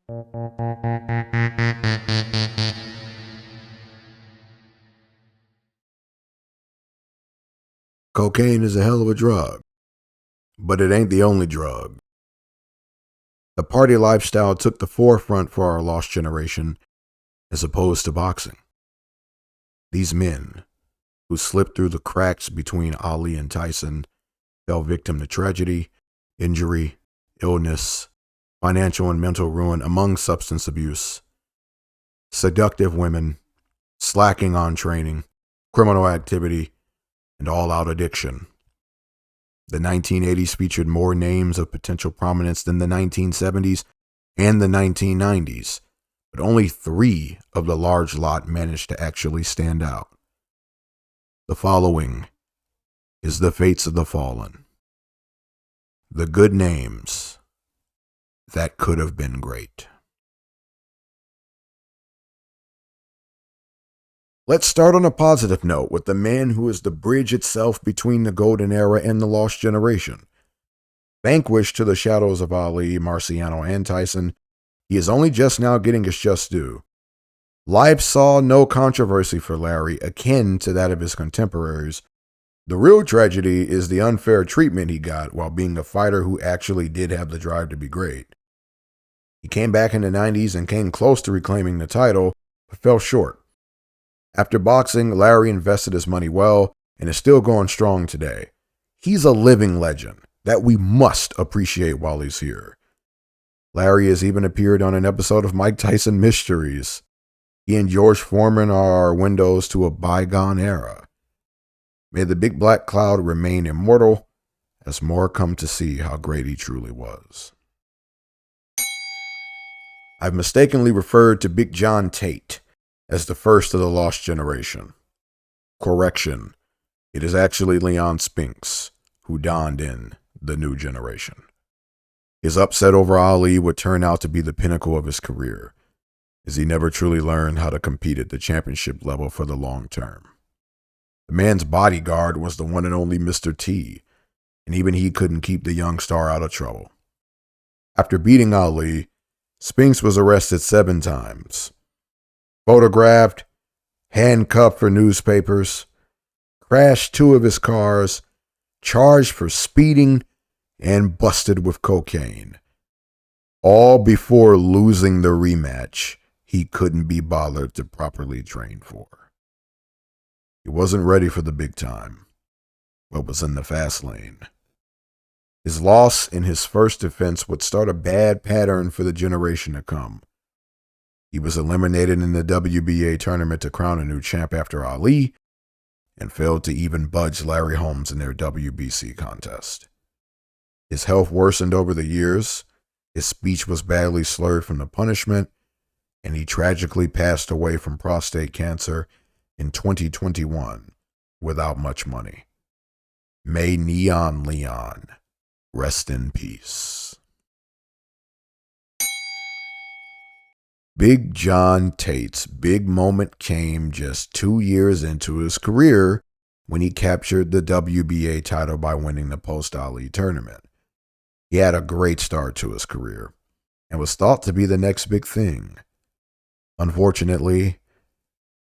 Cocaine is a hell of a drug, but it ain't the only drug. The party lifestyle took the forefront for our lost generation as opposed to boxing. These men, who slipped through the cracks between Ali and Tyson, fell victim to tragedy, injury, illness, financial and mental ruin among substance abuse, seductive women, slacking on training, criminal activity, and all-out addiction. The 1980s featured more names of potential prominence than the 1970s and the 1990s, but only 3 of the large lot managed to actually stand out. The following is the fates of the fallen. The good names that could have been great. Let's start on a positive note with the man who is the bridge itself between the golden era and the lost generation. Vanquished to the shadows of Ali, Marciano, and Tyson, he is only just now getting his just due. Life saw no controversy for Larry akin to that of his contemporaries. The real tragedy is the unfair treatment he got while being a fighter who actually did have the drive to be great. He came back in the 90s and came close to reclaiming the title, but fell short. After boxing, Larry invested his money well and is still going strong today. He's a living legend that we must appreciate while he's here. Larry has even appeared on an episode of Mike Tyson Mysteries. He and George Foreman are windows to a bygone era. May the big black cloud remain immortal as more come to see how great he truly was. I've mistakenly referred to Big John Tate as the first of the lost generation. Correction, it is actually Leon Spinks who donned in the new generation. His upset over Ali would turn out to be the pinnacle of his career, as he never truly learned how to compete at the championship level for the long term. The man's bodyguard was the one and only Mr. T, and even he couldn't keep the young star out of trouble. After beating Ali, Spinks was arrested 7 times. Photographed, handcuffed for newspapers, crashed 2 of his cars, charged for speeding, and busted with cocaine. All before losing the rematch he couldn't be bothered to properly train for. He wasn't ready for the big time, but was in the fast lane. His loss in his first defense would start a bad pattern for the generation to come. He was eliminated in the WBA tournament to crown a new champ after Ali, and failed to even budge Larry Holmes in their WBC contest. His health worsened over the years, his speech was badly slurred from the punishment, and he tragically passed away from prostate cancer in 2021 without much money. May Neon Leon rest in peace. Big John Tate's big moment came just 2 years into his career when he captured the WBA title by winning the post-Ali tournament. He had a great start to his career and was thought to be the next big thing. Unfortunately,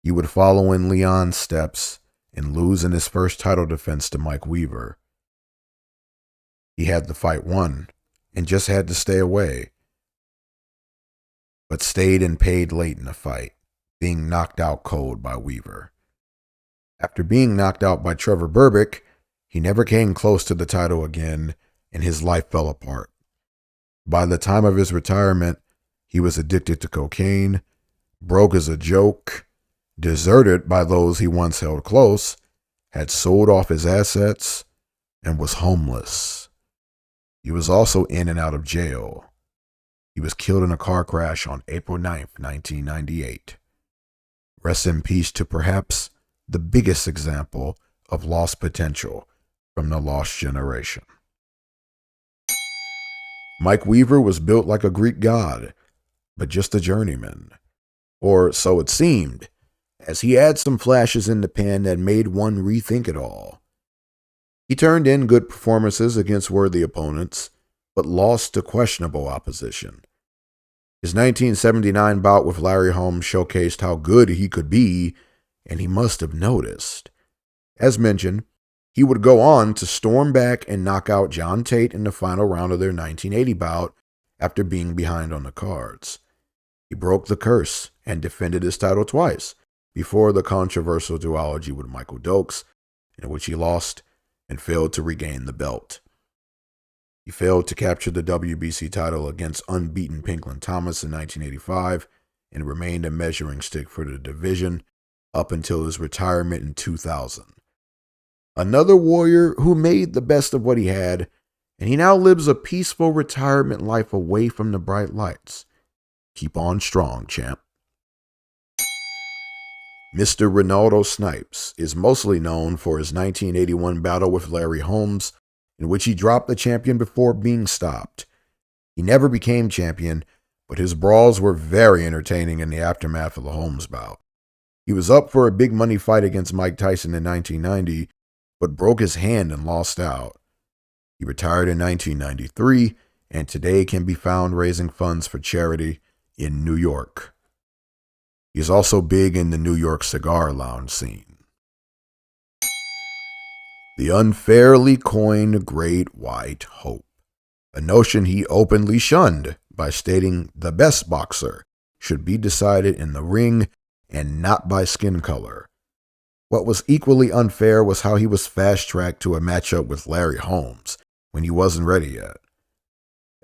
he would follow in Leon's steps and lose in his first title defense to Mike Weaver. He had the fight won and just had to stay away, but stayed and paid late in the fight, being knocked out cold by Weaver. After being knocked out by Trevor Berbick, he never came close to the title again, and his life fell apart. By the time of his retirement, he was addicted to cocaine, broke as a joke, deserted by those he once held close, had sold off his assets, and was homeless. He was also in and out of jail. He was killed in a car crash on April 9th, 1998. Rest in peace to perhaps the biggest example of lost potential from the lost generation. Mike Weaver was built like a Greek god, but just a journeyman. Or so it seemed, as he had some flashes in the pen that made one rethink it all. He turned in good performances against worthy opponents, but lost to questionable opposition. His 1979 bout with Larry Holmes showcased how good he could be, and he must have noticed. As mentioned, he would go on to storm back and knock out John Tate in the final round of their 1980 bout after being behind on the cards. He broke the curse and defended his title twice before the controversial duology with Michael Dokes, in which he lost and failed to regain the belt. He failed to capture the WBC title against unbeaten Pinklon Thomas in 1985 and remained a measuring stick for the division up until his retirement in 2000. Another warrior who made the best of what he had, and he now lives a peaceful retirement life away from the bright lights. Keep on strong, champ. Mr. Ronaldo Snipes is mostly known for his 1981 battle with Larry Holmes, in which he dropped the champion before being stopped. He never became champion, but his brawls were very entertaining in the aftermath of the Holmes bout. He was up for a big money fight against Mike Tyson in 1990, but broke his hand and lost out. He retired in 1993, and today can be found raising funds for charity in New York. He is also big in the New York cigar lounge scene. The unfairly coined Great White Hope, a notion he openly shunned by stating the best boxer should be decided in the ring and not by skin color. What was equally unfair was how he was fast-tracked to a matchup with Larry Holmes when he wasn't ready yet.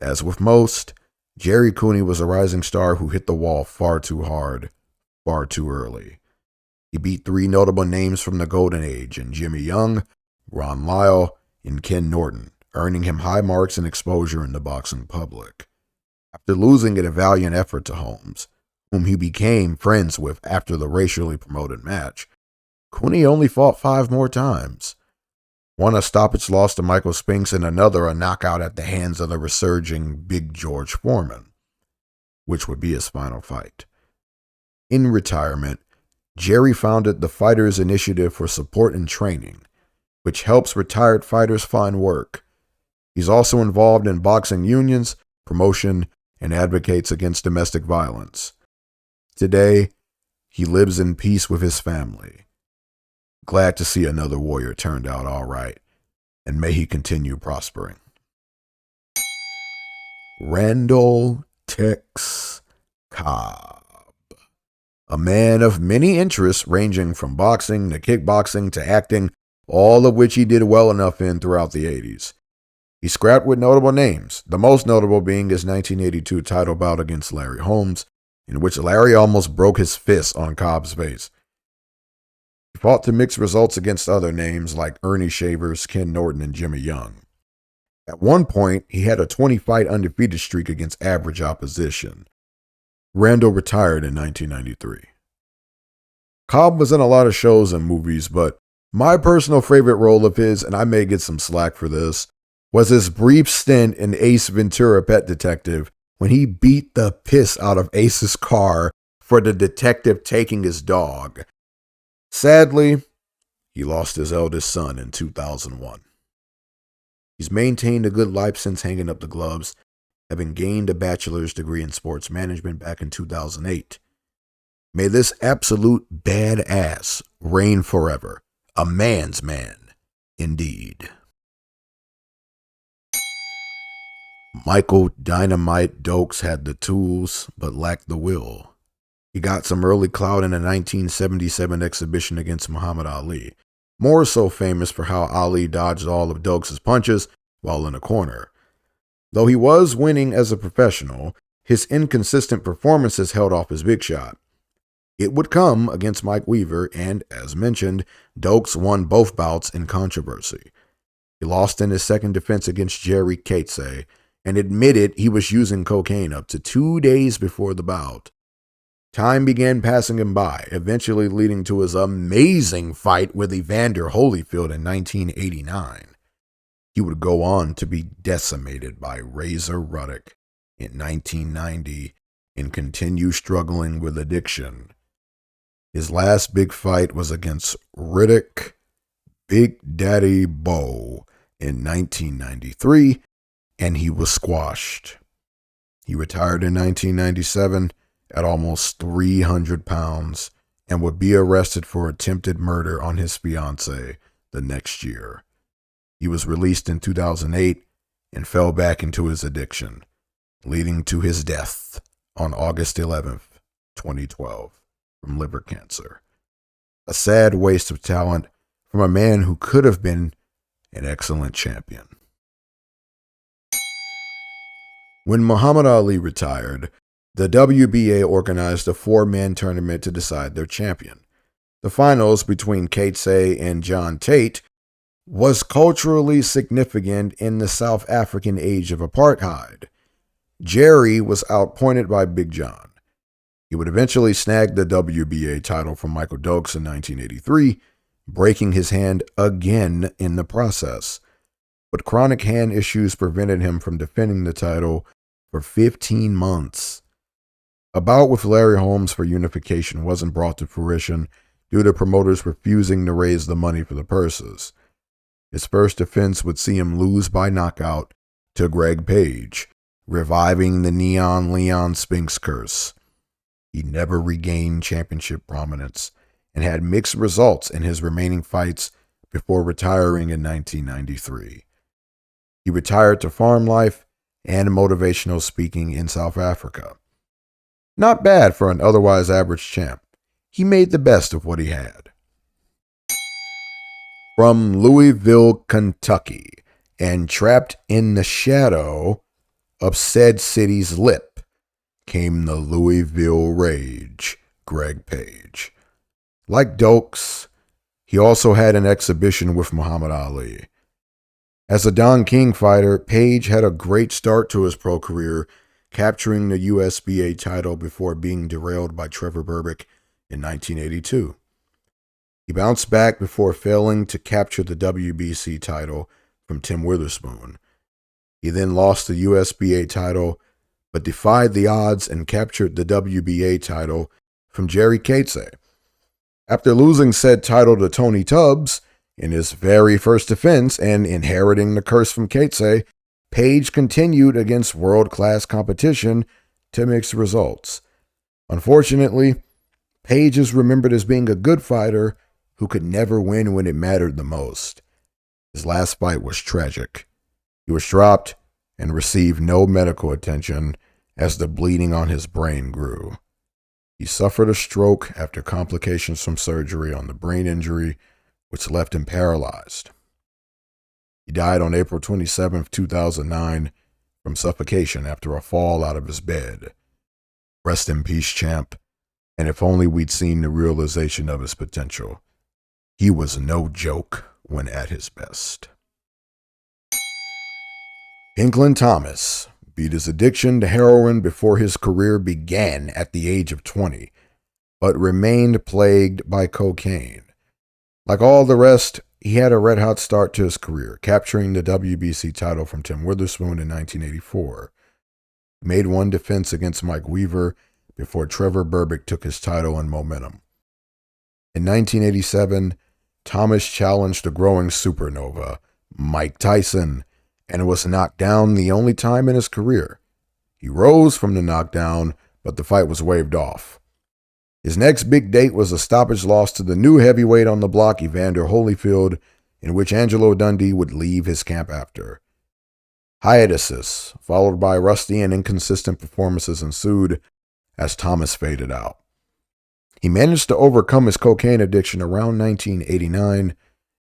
As with most, Jerry Cooney was a rising star who hit the wall far too hard, far too early. He beat three notable names from the Golden Age in Jimmy Young, Ron Lyle, and Ken Norton, earning him high marks and exposure in the boxing public. After losing in a valiant effort to Holmes, whom he became friends with after the racially promoted match, Cooney only fought 5 more times. One a stoppage loss to Michael Spinks and another a knockout at the hands of the resurging Big George Foreman, which would be his final fight. In retirement, Jerry founded the Fighters Initiative for Support and Training, which helps retired fighters find work. He's also involved in boxing unions, promotion, and advocates against domestic violence. Today, he lives in peace with his family. Glad to see another warrior turned out all right, and may he continue prospering. Randall Tex Cobb. A man of many interests ranging from boxing to kickboxing to acting, all of which he did well enough in throughout the 80s. He scrapped with notable names, the most notable being his 1982 title bout against Larry Holmes, in which Larry almost broke his fist on Cobb's face. He fought to mixed results against other names like Ernie Shavers, Ken Norton, and Jimmy Young. At one point, he had a 20-fight undefeated streak against average opposition. Randall retired in 1993. Cobb was in a lot of shows and movies, but my personal favorite role of his, and I may get some slack for this, was his brief stint in Ace Ventura: Pet Detective when he beat the piss out of Ace's car for the detective taking his dog. Sadly, he lost his eldest son in 2001. He's maintained a good life since hanging up the gloves, having gained a bachelor's degree in sports management back in 2008. May this absolute badass reign forever. A man's man, indeed. Michael Dynamite Dokes had the tools, but lacked the will. He got some early clout in a 1977 exhibition against Muhammad Ali, more so famous for how Ali dodged all of Dokes' punches while in a corner. Though he was winning as a professional, his inconsistent performances held off his big shot. It would come against Mike Weaver, and, as mentioned, Dokes won both bouts in controversy. He lost in his second defense against Jerry Katse, and admitted he was using cocaine up to 2 days before the bout. Time began passing him by, eventually leading to his amazing fight with Evander Holyfield in 1989. He would go on to be decimated by Razor Ruddock in 1990 and continue struggling with addiction. His last big fight was against Riddick Big Daddy Bowe in 1993, and he was squashed. He retired in 1997 at almost 300 pounds and would be arrested for attempted murder on his fiancée the next year. He was released in 2008 and fell back into his addiction, leading to his death on August 11th, 2012, from liver cancer. A sad waste of talent from a man who could have been an excellent champion. When Muhammad Ali retired, the WBA organized a 4-man tournament to decide their champion. The finals between Coetzee and John Tate was culturally significant in the South African age of apartheid. Jerry was outpointed by Big John. He would eventually snag the WBA title from Michael Dokes in 1983, breaking his hand again in the process. But chronic hand issues prevented him from defending the title for 15 months. A bout with Larry Holmes for unification wasn't brought to fruition due to promoters refusing to raise the money for the purses. His first defense would see him lose by knockout to Greg Page, reviving the Neon Leon Spinks curse. He never regained championship prominence and had mixed results in his remaining fights before retiring in 1993. He retired to farm life and motivational speaking in South Africa. Not bad for an otherwise average champ. He made the best of what he had. From Louisville, Kentucky, and trapped in the shadow of said city's lip, came the Louisville Rage, Greg Page. Like Dokes, he also had an exhibition with Muhammad Ali. As a Don King fighter, Page had a great start to his pro career, capturing the USBA title before being derailed by Trevor Berbick in 1982. He bounced back before failing to capture the WBC title from Tim Witherspoon. He then lost the USBA title, but defied the odds and captured the WBA title from Jerry Coetzee. After losing said title to Tony Tubbs in his very first defense and inheriting the curse from Coetzee, Page continued against world-class competition to mixed results. Unfortunately, Page is remembered as being a good fighter who could never win when it mattered the most. His last fight was tragic. He was dropped and received no medical attention as the bleeding on his brain grew. He suffered a stroke after complications from surgery on the brain injury, which left him paralyzed. He died on April 27, 2009, from suffocation after a fall out of his bed. Rest in peace, champ, and if only we'd seen the realization of his potential. He was no joke when at his best. England Thomas beat his addiction to heroin before his career began at the age of 20, but remained plagued by cocaine. Like all the rest, he had a red-hot start to his career, capturing the WBC title from Tim Witherspoon in 1984. He made one defense against Mike Weaver before Trevor Berbick took his title and momentum. In 1987, Thomas challenged the growing supernova, Mike Tyson, and was knocked down the only time in his career. He rose from the knockdown, but the fight was waved off. His next big date was a stoppage loss to the new heavyweight on the block, Evander Holyfield, in which Angelo Dundee would leave his camp after. Hiatuses, followed by rusty and inconsistent performances, ensued as Thomas faded out. He managed to overcome his cocaine addiction around 1989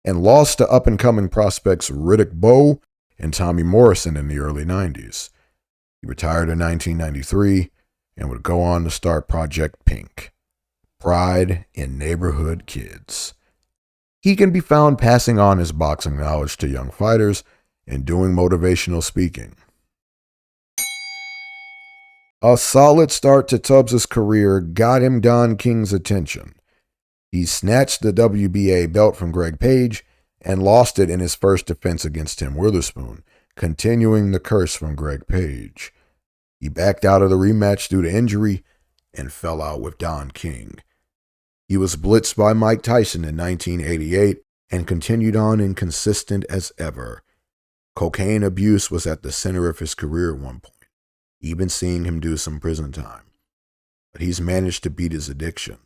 and lost to up-and-coming prospects Riddick Bowe and Tommy Morrison in the early 90s. He retired in 1993 and would go on to start Project Pink, Pride in Neighborhood Kids. He can be found passing on his boxing knowledge to young fighters and doing motivational speaking. A solid start to Tubbs' career got him Don King's attention. He snatched the WBA belt from Greg Page and lost it in his first defense against Tim Witherspoon, continuing the curse from Greg Page. He backed out of the rematch due to injury and fell out with Don King. He was blitzed by Mike Tyson in 1988 and continued on inconsistent as ever. Cocaine abuse was at the center of his career at one point. even seeing him do some prison time. But he's managed to beat his addiction.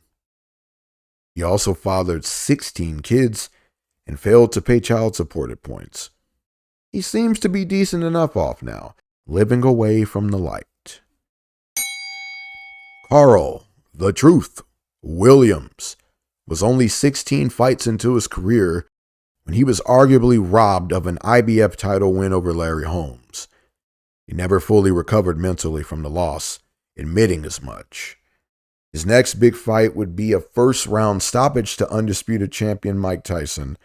He also fathered 16 kids and failed to pay child support at points. He seems to be decent enough off now, living away from the light. Carl, the Truth, Williams, was only 16 fights into his career when he was arguably robbed of an IBF title win over Larry Holmes. He never fully recovered mentally from the loss, admitting as much. His next big fight would be a first-round stoppage to undisputed champion Mike Tyson,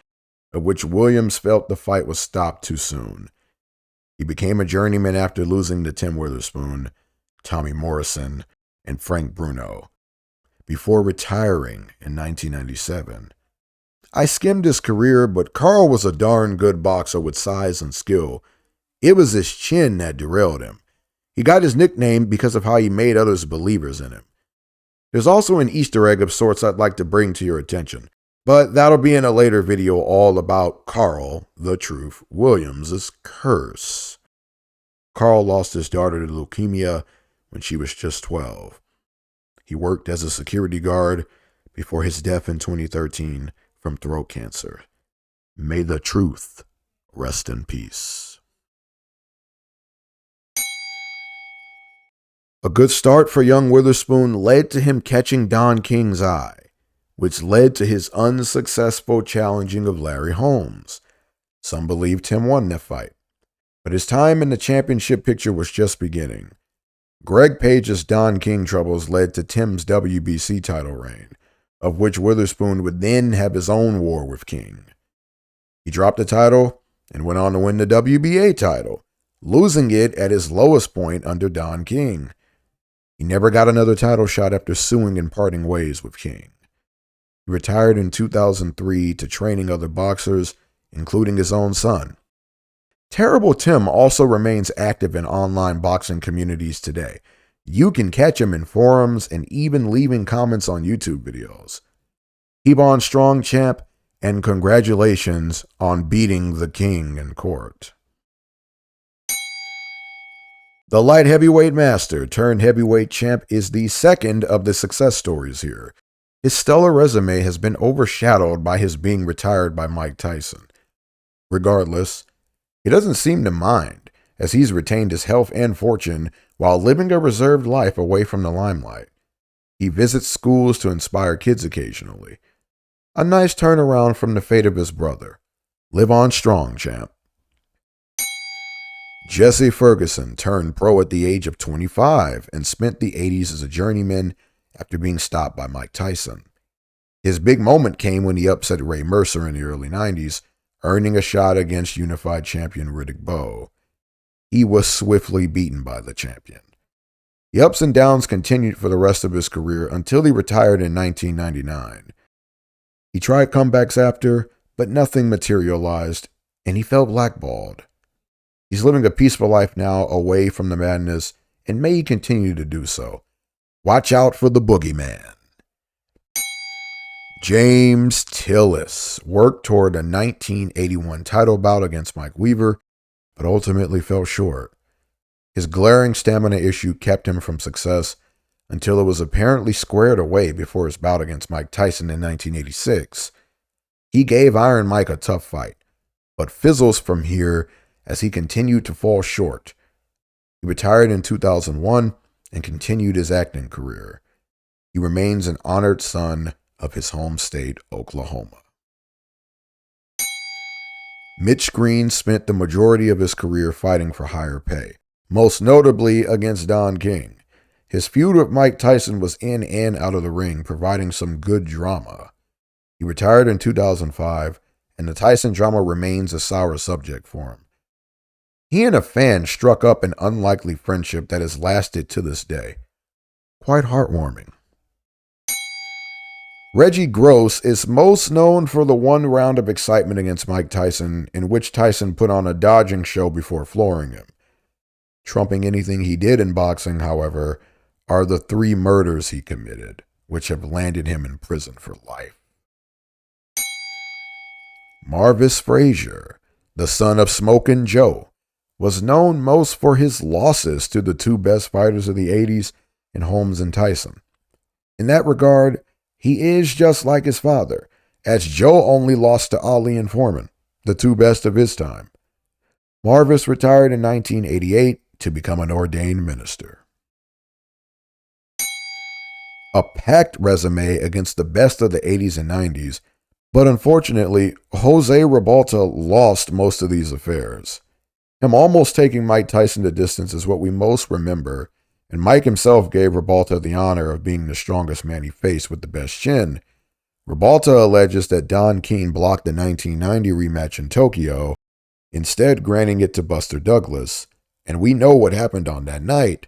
of which Williams felt the fight was stopped too soon. He became a journeyman after losing to Tim Witherspoon, Tommy Morrison, and Frank Bruno, before retiring in 1997. I skimmed his career, but Carl was a darn good boxer with size and skill. It was his chin that derailed him. He got his nickname because of how he made others believers in him. There's also an Easter egg of sorts I'd like to bring to your attention, but that'll be in a later video all about Carl, the Truth, Williams' curse. Carl lost his daughter to leukemia when she was just 12. He worked as a security guard before his death in 2013 from throat cancer. May the Truth rest in peace. A good start for young Witherspoon led to him catching Don King's eye, which led to his unsuccessful challenging of Larry Holmes. Some believe Tim won that fight, but his time in the championship picture was just beginning. Greg Page's Don King troubles led to Tim's WBC title reign, of which Witherspoon would then have his own war with King. He dropped the title and went on to win the WBA title, losing it at his lowest point under Don King. He never got another title shot after suing and parting ways with King. He retired in 2003 to training other boxers, including his own son. Terrible Tim also remains active in online boxing communities today. You can catch him in forums and even leaving comments on YouTube videos. Keep on strong, champ, and congratulations on beating the King in court. The light heavyweight master turned heavyweight champ is the second of the success stories here. His stellar resume has been overshadowed by his being retired by Mike Tyson. Regardless, he doesn't seem to mind, as he's retained his health and fortune while living a reserved life away from the limelight. He visits schools to inspire kids occasionally. A nice turnaround from the fate of his brother. Live on strong, champ. Jesse Ferguson turned pro at the age of 25 and spent the 80s as a journeyman after being stopped by Mike Tyson. His big moment came when he upset Ray Mercer in the early 90s, earning a shot against unified champion Riddick Bowe. He was swiftly beaten by the champion. The ups and downs continued for the rest of his career until he retired in 1999. He tried comebacks after, but nothing materialized, and he felt blackballed. He's living a peaceful life now away from the madness, and may continue to do so. Watch out for the boogeyman. James Tillis worked toward a 1981 title bout against Mike Weaver, but ultimately fell short. His glaring stamina issue kept him from success until it was apparently squared away before his bout against Mike Tyson in 1986. He gave Iron Mike a tough fight, but fizzles from here as he continued to fall short. He retired in 2001 and continued his acting career. He remains an honored son of his home state, Oklahoma. Mitch Green spent the majority of his career fighting for higher pay, most notably against Don King. His feud with Mike Tyson was in and out of the ring, providing some good drama. He retired in 2005, and the Tyson drama remains a sour subject for him. He and a fan struck up an unlikely friendship that has lasted to this day. Quite heartwarming. Reggie Gross is most known for the one round of excitement against Mike Tyson, in which Tyson put on a dodging show before flooring him. Trumping anything he did in boxing, however, are the 3 murders he committed, which have landed him in prison for life. Marvis Frazier, the son of Smokin' Joe, was known most for his losses to the two best fighters of the 80s in Holmes and Tyson. In that regard, he is just like his father, as Joe only lost to Ali and Foreman, the two best of his time. Marvis retired in 1988 to become an ordained minister. A packed resume against the best of the 80s and 90s, but unfortunately, Jose Ribalta lost most of these affairs. Him almost taking Mike Tyson the distance is what we most remember, and Mike himself gave Ribalta the honor of being the strongest man he faced with the best chin. Ribalta alleges that Don King blocked the 1990 rematch in Tokyo, instead granting it to Buster Douglas, and we know what happened on that night.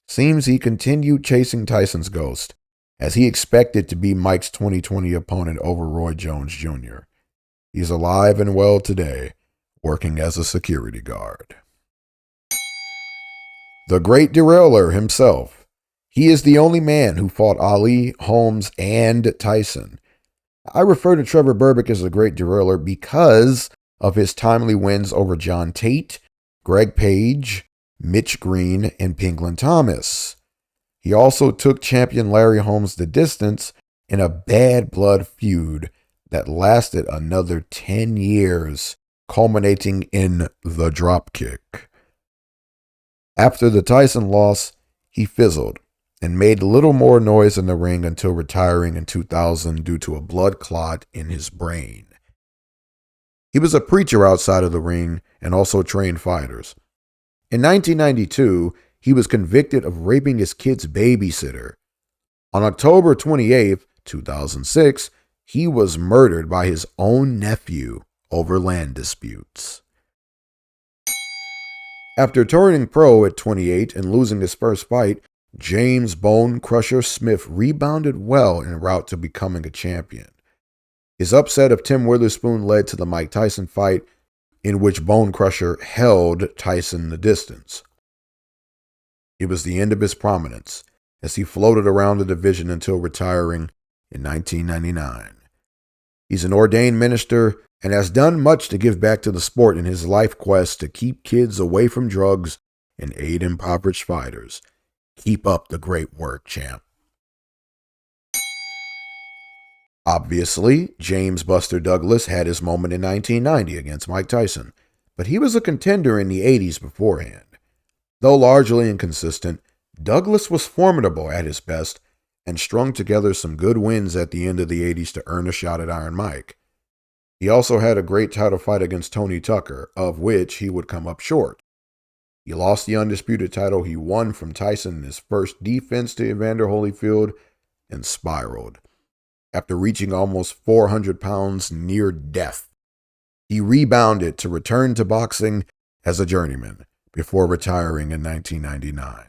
Seems he continued chasing Tyson's ghost, as he expected to be Mike's 2020 opponent over Roy Jones Jr. He's alive and well today, working as a security guard. The Great Derailer himself. He is the only man who fought Ali, Holmes, and Tyson. I refer to Trevor Berbick as the Great Derailer because of his timely wins over John Tate, Greg Page, Mitch Green, and Pinklin Thomas. He also took champion Larry Holmes the distance in a bad blood feud that lasted another 10 years, culminating in the dropkick. After the Tyson loss, he fizzled and made little more noise in the ring until retiring in 2000 due to a blood clot in his brain. He was a preacher outside of the ring and also trained fighters. In 1992, he was convicted of raping his kid's babysitter. On October 28, 2006, he was murdered by his own nephew over land disputes. After turning pro at 28 and losing his first fight, James Bone Crusher Smith rebounded well en route to becoming a champion. His upset of Tim Witherspoon led to the Mike Tyson fight, in which Bone Crusher held Tyson the distance. It was the end of his prominence, as he floated around the division until retiring in 1999. He's an ordained minister and has done much to give back to the sport in his life quest to keep kids away from drugs and aid impoverished fighters. Keep up the great work, champ. Obviously, James Buster Douglas had his moment in 1990 against Mike Tyson, but he was a contender in the 80s beforehand. Though largely inconsistent, Douglas was formidable at his best and strung together some good wins at the end of the 80s to earn a shot at Iron Mike. He also had a great title fight against Tony Tucker, of which he would come up short. He lost the undisputed title he won from Tyson in his first defense to Evander Holyfield and spiraled. After reaching almost 400 pounds near death, he rebounded to return to boxing as a journeyman before retiring in 1999.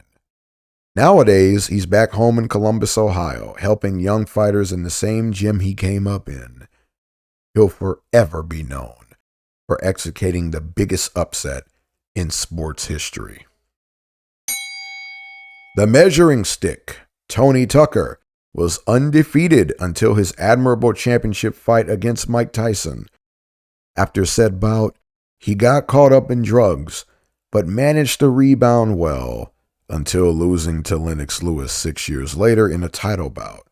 Nowadays, he's back home in Columbus, Ohio, helping young fighters in the same gym he came up in. He'll forever be known for executing the biggest upset in sports history. The measuring stick, Tony Tucker, was undefeated until his admirable championship fight against Mike Tyson. After said bout, he got caught up in drugs, but managed to rebound well until losing to Lennox Lewis 6 years later in a title bout.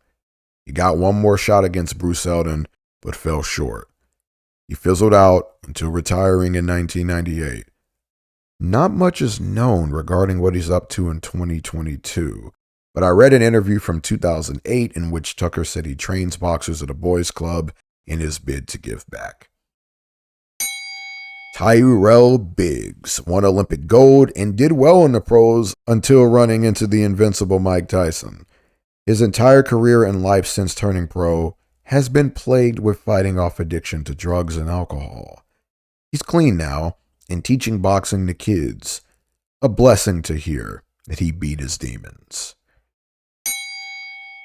He got one more shot against Bruce Seldon, but fell short. He fizzled out until retiring in 1998. Not much is known regarding what he's up to in 2022, but I read an interview from 2008 in which Tucker said he trains boxers at a boys' club in his bid to give back. Tyrell Biggs won Olympic gold and did well in the pros until running into the invincible Mike Tyson. His entire career and life since turning pro has been plagued with fighting off addiction to drugs and alcohol. He's clean now and teaching boxing to kids. A blessing to hear that he beat his demons.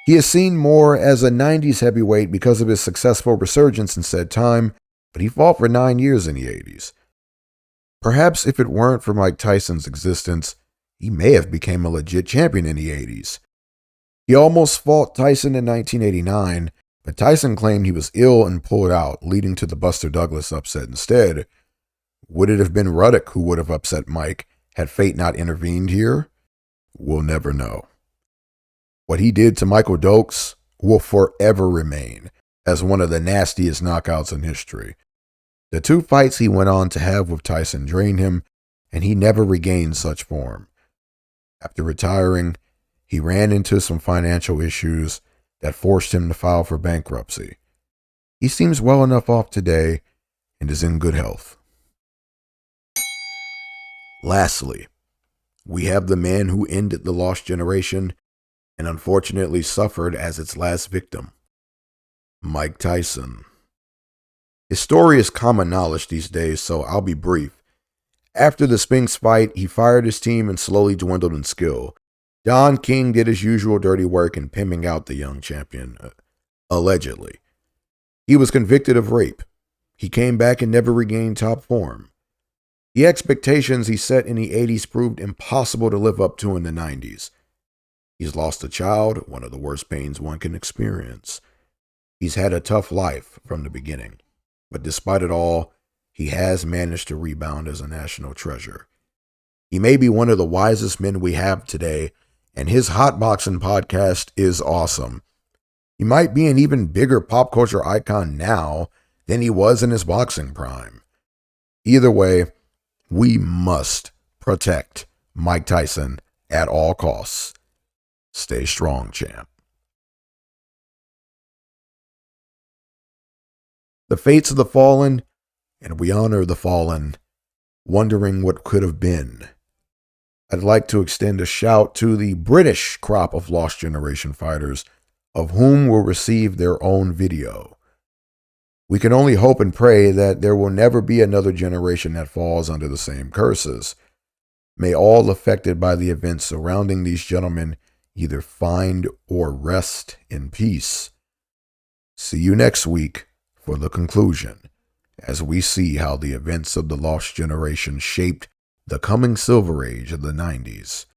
He is seen more as a 90s heavyweight because of his successful resurgence in said time, but he fought for 9 years in the 80s. Perhaps if it weren't for Mike Tyson's existence, he may have become a legit champion in the 80s. He almost fought Tyson in 1989, but Tyson claimed he was ill and pulled out, leading to the Buster Douglas upset instead. Would it have been Ruddock who would have upset Mike had fate not intervened here? We'll never know. What he did to Michael Dokes will forever remain as one of the nastiest knockouts in history. The 2 fights he went on to have with Tyson drained him, and he never regained such form. After retiring, he ran into some financial issues that forced him to file for bankruptcy. He seems well enough off today and is in good health. Lastly, we have the man who ended the Lost Generation and unfortunately suffered as its last victim, Mike Tyson. His story is common knowledge these days, so I'll be brief. After the Spinks fight, he fired his team and slowly dwindled in skill. Don King did his usual dirty work in pimping out the young champion, allegedly. He was convicted of rape. He came back and never regained top form. The expectations he set in the 80s proved impossible to live up to in the 90s. He's lost a child, one of the worst pains one can experience. He's had a tough life from the beginning, but despite it all, he has managed to rebound as a national treasure. He may be one of the wisest men we have today, and his Hot Boxing podcast is awesome. He might be an even bigger pop culture icon now than he was in his boxing prime. Either way, we must protect Mike Tyson at all costs. Stay strong, champ. The fates of the fallen, and we honor the fallen, wondering what could have been. I'd like to extend a shout to the British crop of Lost Generation fighters, of whom will receive their own video. We can only hope and pray that there will never be another generation that falls under the same curses. May all affected by the events surrounding these gentlemen either find or rest in peace. See you next week for the conclusion, as we see how the events of the Lost Generation shaped the coming Silver Age of the 90s.